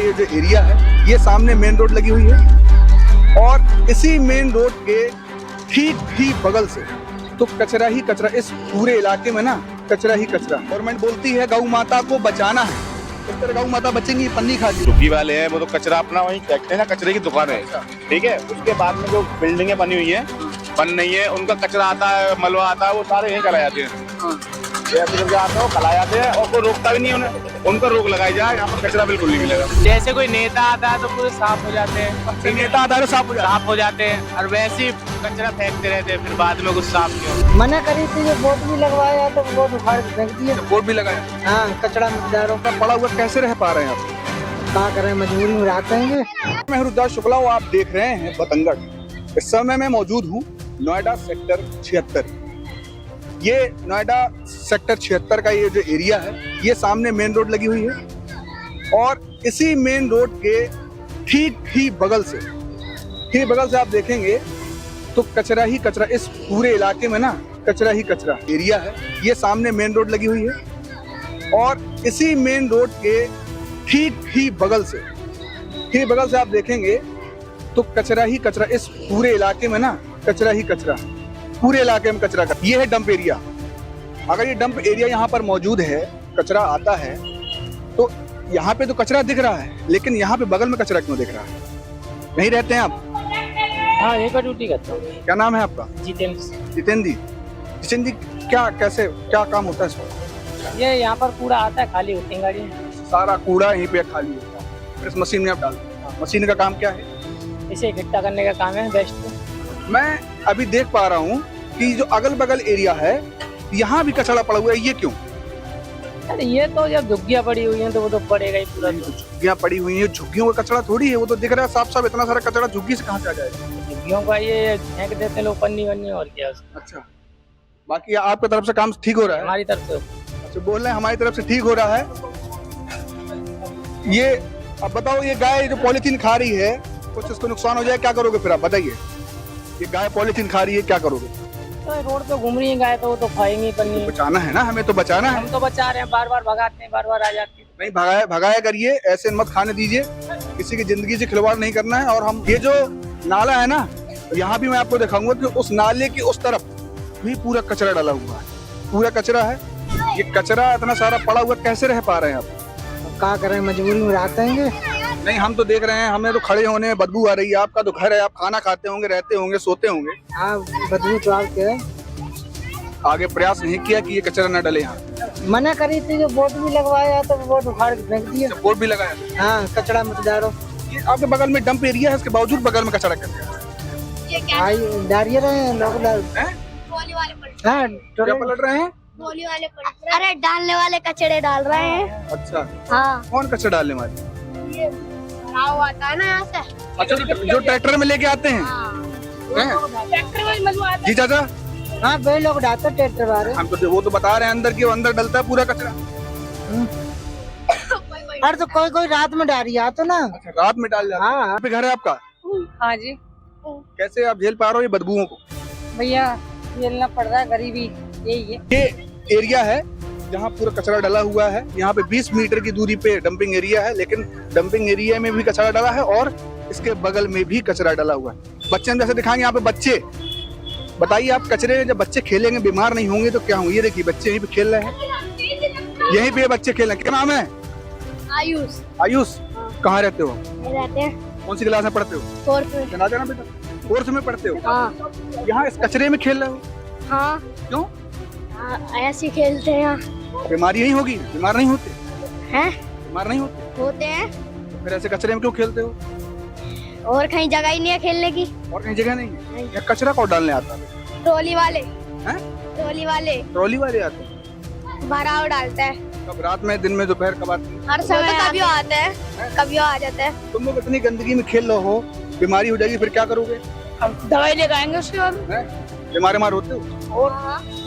ये जो एरिया है, ये सामने मेन रोड लगी हुई है और इसी मेन रोड के ठीक ही बगल से तो कचरा ही कचरा, इस पूरे इलाके में ना कचरा ही कचरा। गवर्नमेंट बोलती है गौ माता को बचाना है, इस तरह गौ माता बचेंगी पन्नी खा झुग्गी वाले हैं वो तो कचरा अपना वहीं फेंकते हैं ना, कचरे की दुकान है, ठीक है। उसके बाद में जो बिल्डिंगें बनी हुई है, बन नहीं है, उनका कचरा आता है, मलबा आता है, वो सारे यहीं करा जाते हैं। आता है वो खला जाते हैं और कोई रोकता भी नहीं उन्हें, उनका रोक लगाई जाए, यहाँ पर कचरा बिल्कुल नहीं मिलेगा। जैसे कोई नेता आता है तो पूरे साफ हो जाते हैं, नेता आता है तो साफ हो जाते हैं और वैसे ही कचरा फेंकते रहते हैं, फिर बाद में कुछ साफ नहीं होता। मना करी थी, बोर्ड भी लगवाया तो बोर्ड उखाड़ के फेंक दिया। बोर्ड भी लगाया, हाँ, कचरा मतदारों का पड़ा हुआ कैसे रह पा रहे हैं आप? क्या करें, मजबूरी में रहते हैं। मैं रुद्रदास शुक्ला हूँ, आप देख रहे हैं बतंगड़। इस समय मैं मौजूद हूँ नोएडा सेक्टर 76। ये नोएडा सेक्टर 76 का ये जो एरिया है, ये सामने मेन रोड लगी हुई है और इसी मेन रोड के ठीक ही बगल से आप देखेंगे तो कचरा ही कचरा, इस पूरे इलाके में ना कचरा ही कचरा एरिया है। ये सामने मेन रोड लगी हुई है और इसी मेन रोड के ठीक ही बगल से आप देखेंगे तो कचरा ही कचरा, इस पूरे इलाके में ना कचरा ही कचरा, पूरे इलाके में कचरा। ये है डंप एरिया। अगर ये डंप एरिया यहाँ पर मौजूद है, कचरा आता है तो यहाँ पे तो कचरा दिख रहा है, लेकिन यहाँ पे बगल में कचरा क्यों दिख रहा है? नहीं रहते हैं आप? हाँ, यही पर ड्यूटी करता हूँ। क्या नाम है आपका? जितेंद्र जी, क्या काम होता है इसमें? ये यहाँ पर कूड़ा आता है, खाली होती है गाड़ी, सारा कूड़ा यहीं पे खाली होता है, फिर इस मशीन में आप डालते हैं। मशीन का काम क्या है? इसे इकट्ठा करने का काम है, बेस्ट। मैं अभी देख पा रहा हूँ कि जो अगल बगल एरिया है, यहाँ भी कचरा पड़ा हुआ है। ये क्यों? अरे ये तो जब झुग्गियाँ पड़ी हुई हैं तो वो तो पड़ेगा ही पूरा। झुग्गियाँ पड़ी हुई हैं, झुग्गियों का कचरा थोड़ी है, वो तो दिख रहा है साफ साफ। इतना सारा कचरा झुग्गी से कहाँ से आ जाएगा? झुग्गियों का ये फेंक देते हैं लोग, पन्नी वन्नी, और क्या। अच्छा, बाकी आपकी तरफ से काम ठीक हो रहा है? हमारी तरफ से। अच्छा, बोल रहे हैं हमारी तरफ से ठीक हो रहा है। ये अब बताओ, ये गाय जो पॉलीथीन खा रही है, कुछ इसको नुकसान हो जाए, क्या करोगे फिर आप बताइए? ये गाय पॉलीथीन खा रही है, क्या करोगे? तो रोड पे घूम रही है गाय तो वो तो खाएंगी पन्नी। बचाना है ना, हमें तो बचाना है। हम तो बचा रहे हैं, बार बार भगाते हैं, बार बार आ जाती है। नहीं, भगाया करिए, ऐसे मत खाने दीजिए, किसी की जिंदगी से खिलवाड़ नहीं करना है। और हम ये जो नाला है ना, यहाँ भी मैं आपको दिखाऊंगा कि उस नाले की उस तरफ भी पूरा कचरा डाला हुआ है, पूरा कचरा है। ये कचरा इतना सारा पड़ा हुआ, कैसे रह पा रहे हैं आप? क्या करें, मजबूरी में रहते हैं। नहीं, हम तो देख रहे हैं, हमें तो खड़े होने में बदबू आ रही है। आपका तो घर है, आप खाना खाते होंगे, रहते होंगे, सोते होंगे। हाँ, बदबू तो आपके। आगे प्रयास नहीं किया कि ये कचरा न डले यहाँ? मना करी थी, जो बोर्ड भी लगवाया तो बोर्ड उखाड़ के फेंक दिया। बोर्ड भी लगाया? हाँ, कचरा मतदारों। ये आपके बगल में डंप एरिया है, इसके बावजूद बगल में कचरा कैसे? डालिए रहे हैं लोग। हाँ, क्या पलट रहे हैं? अरे डालने वाले कचड़े डाल रहे हैं। अच्छा, हाँ, कौन कचरा डालने वाले? ये भराव आता है ना यहाँ से। अच्छा, जो ट्रैक्टर में लेके आते हैं? ट्रैक्टर में मजबूत आता जी चाचा, हाँ, वे लोग डालते ट्रैक्टर वाले। हम तो वो तो बता रहे हैं अंदर की, वो अंदर डलता है पूरा कचरा। अरे तो कोई रात में डाल रही तो ना। अच्छा, रात में डाल जाता है। हाँ, यहाँ पे घर है आपका? हाँ जी। कैसे आप झेल पा रहे हो ये बदबुओं को? भैया झेलना पड़ रहा है, गरीबी यही है। ये एरिया है जहाँ पूरा कचरा डला हुआ है। यहाँ पे 20 मीटर की दूरी पे डंपिंग एरिया है, लेकिन डंपिंग एरिया में भी कचरा डला है और इसके बगल में भी कचरा डला हुआ है। बच्चे हम जैसे दिखाएंगे, यहाँ पे बच्चे, बताइए आप, कचरे जब बच्चे खेलेंगे बीमार नहीं होंगे तो क्या होंगे? ये देखिए बच्चे यहीं पे खेल रहे हैं, यहीं पे बच्चे खेल रहे हैं। क्या नाम है? आयुष। आयुष, कहाँ रहते हो? रहते हैं कौन सी क्लास में पढ़ते हो? 4th में। जना जाना बेटा, 4th में पढ़ते हो? हाँ यहाँ इस कचरे में खेल रहे हो, हाँ, क्यों? ऐसे खेलते हैं यहाँ। बीमारी नहीं होगी? बीमार नहीं होते हैं? बीमार नहीं होते हैं। तो फिर ऐसे कचरे में क्यों खेलते हो? और कहीं जगह ही नहीं है खेलने की। और कहीं जगह नहीं है? या कचरा कौन डालने आता है? ट्रॉली वाले। हैं? ट्रॉली वाले आते हैं? भराव डालता है। कब, रात में, दिन में, दोपहर, कब आते हैं? हर समय कभी आते हैं, कभी आ जाते हैं। तुम लोग इतनी गंदगी में खेल रहे हो, बीमारी हो जाएगी, फिर क्या करोगे? अब दवाई लेकर आएंगे उसके बाद। बीमार होते हो और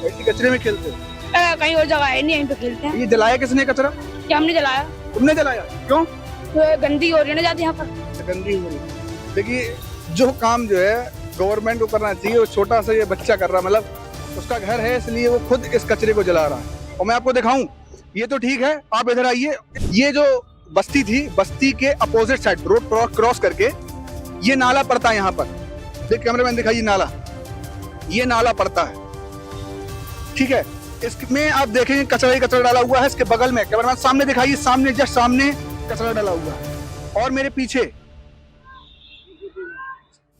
ऐसी कचरे में खेलते हो? कहीं और जगह है नहीं, यहीं पे खेलते हैं। ये जलाया किसने कचरा? क्या हमने जलाया? तुमने जलाया? क्यों? तो गंदी हो रही है ना जाती यहाँ पर। गंदी हो रही है। देखिए, जो काम जो है गवर्नमेंट को करना चाहिए, वो छोटा सा ये बच्चा कर रहा, मतलब उसका घर है इसलिए वो खुद इस कचरे को जला रहा है। और मैं आपको दिखाऊं, ये तो ठीक है, आप इधर आइए। ये जो बस्ती थी, बस्ती के अपोजिट साइड रोड क्रॉस करके ये नाला पड़ता है यहाँ पर। देख कैमरामैन दिखाइए नाला, ये नाला पड़ता है, ठीक है। इसमें आप देखेंगे कचरा ही कचरा डाला हुआ है। इसके बगल में कैमरामैन सामने दिखाइए, सामने जस्ट सामने कचरा डाला हुआ है। और मेरे पीछे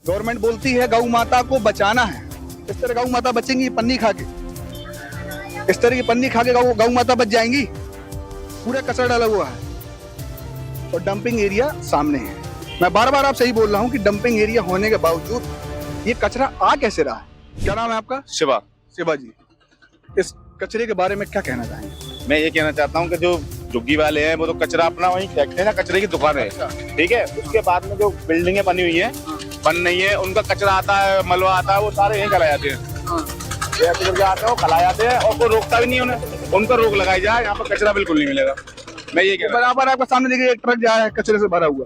गवर्नमेंट बोलती है गौ माता को बचाना है। इस तरह गौ माता बचेंगी पन्नी खा के, इस तरह की पन्नी खा के गौ माता बच जाएंगी। पूरा कचरा डाला हुआ है और डंपिंग एरिया सामने है। मैं बार बार आपसे यही बोल रहा हूँ कि डंपिंग एरिया होने के बावजूद ये कचरा आ कैसे रहा है। क्या नाम है आपका? शिवा। शिवा जी, इस कचरे के बारे में क्या कहना चाहेंगे? मैं ये कहना चाहता हूँ कि जो झुग्गी वाले हैं वो तो कचरा अपना वहीं फेंकते हैं ना, कचरे की दुकान है, ठीक है। उसके बाद में जो बिल्डिंगें बनी हुई हैं, बन नहीं है, उनका कचरा आता है, मलबा आता है, वो सारे यहीं चला जाते हैं। आते हैं वो खला जाते हैं और कोई रोकता भी नहीं उन्हें। उन पर रोक लगाई जाए, यहाँ पर कचरा बिल्कुल नहीं मिलेगा। मैं ये बराबर आपके सामने देखिए एक ट्रक जा रहा है कचरे से भरा हुआ।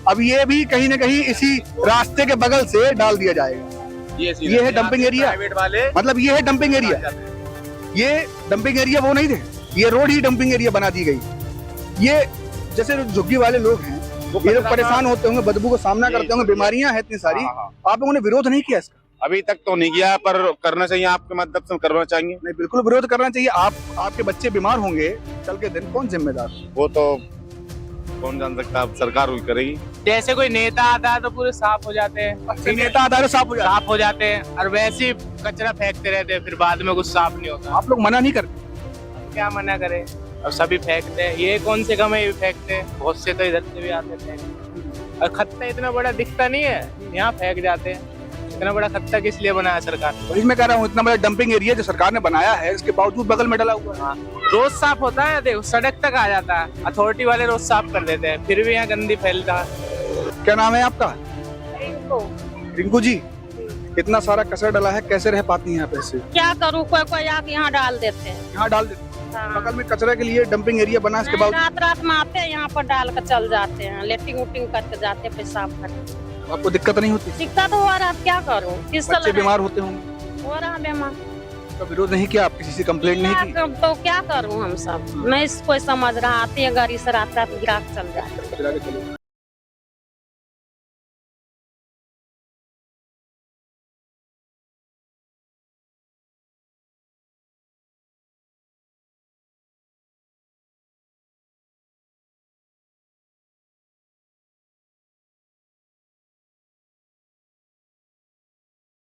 अब ये भी कहीं ना कहीं इसी रास्ते के बगल से डाल दिया जाएगा। ये है डंपिंग एरिया, वाले मतलब ये है डंपिंग एरिया। ये डंपिंग एरिया वो नहीं थे, ये रोड ही डंपिंग एरिया बना दी गई। ये जैसे झुग्गी वाले लोग हैं, ये लोग परेशान होते होंगे, बदबू का सामना करते होंगे, बीमारियां हैं इतनी सारी। आप लोगों ने विरोध नहीं किया इसका? अभी तक तो नहीं किया, पर करना चाहिए, आपके मदद से करना चाहिए। नहीं, बिल्कुल विरोध करना चाहिए। आपके बच्चे बीमार होंगे कल के दिन, कौन जिम्मेदार? वो तो कौन जान सकता है, सरकार हुई करेगी। जैसे कोई नेता आता है तो पूरे साफ हो जाते हैं, नेता आता है साफ साफ हो जाते हैं, और वैसे ही कचरा फेंकते रहते हैं, फिर बाद में कुछ साफ नहीं होता। आप लोग मना नहीं करते? क्या मना करे, अब सभी फेंकते हैं। ये कौन से कम है, ये फेंकते हैं, बहुत से तो इधर से भी आते हैं। और खत्ता इतना बड़ा दिखता नहीं है, यहाँ फेंक जाते हैं। इतना बड़ा खत्ता किस लिए बनाया सरकार ने? वही मैं कह रहा हूँ, इतना बड़ा डंपिंग एरिया जो सरकार ने बनाया है, इसके बावजूद बगल में डला हुआ है। रोज साफ होता है, देखो सड़क तक आ जाता है, अथॉरिटी वाले रोज साफ कर देते हैं, फिर भी यहाँ गंदी फैलता है। क्या नाम है आपका? रिंकू जी, इतना सारा कचरा डला है, कैसे रह पाती हैं आप ऐसे? क्या करूँ, कोई कोई आके यहाँ डाल देते हैं। यहाँ डाल देते हैं? हाँ। बगल में कचरे के लिए डंपिंग एरिया बना, इसके बावजूद रात रात में आते हैं, यहाँ पर डाल कर चल जाते हैं, लेटिंग उटिंग करके जाते हैं, पेशाब करके। आपको दिक्कत नहीं होती? दिक्कत हो रहा है, क्या करूँ, किस बच्चे बीमार होते होंगे? हो रहा बीमार। तो विरोध नहीं किया आप, किसी से कंप्लेंट नहीं की? तो क्या करूँ हम सब, नहीं कोई समझ रहा, आते हैं गाड़ी से रात रात गिरा के चल जाते हैं। चला के चलो।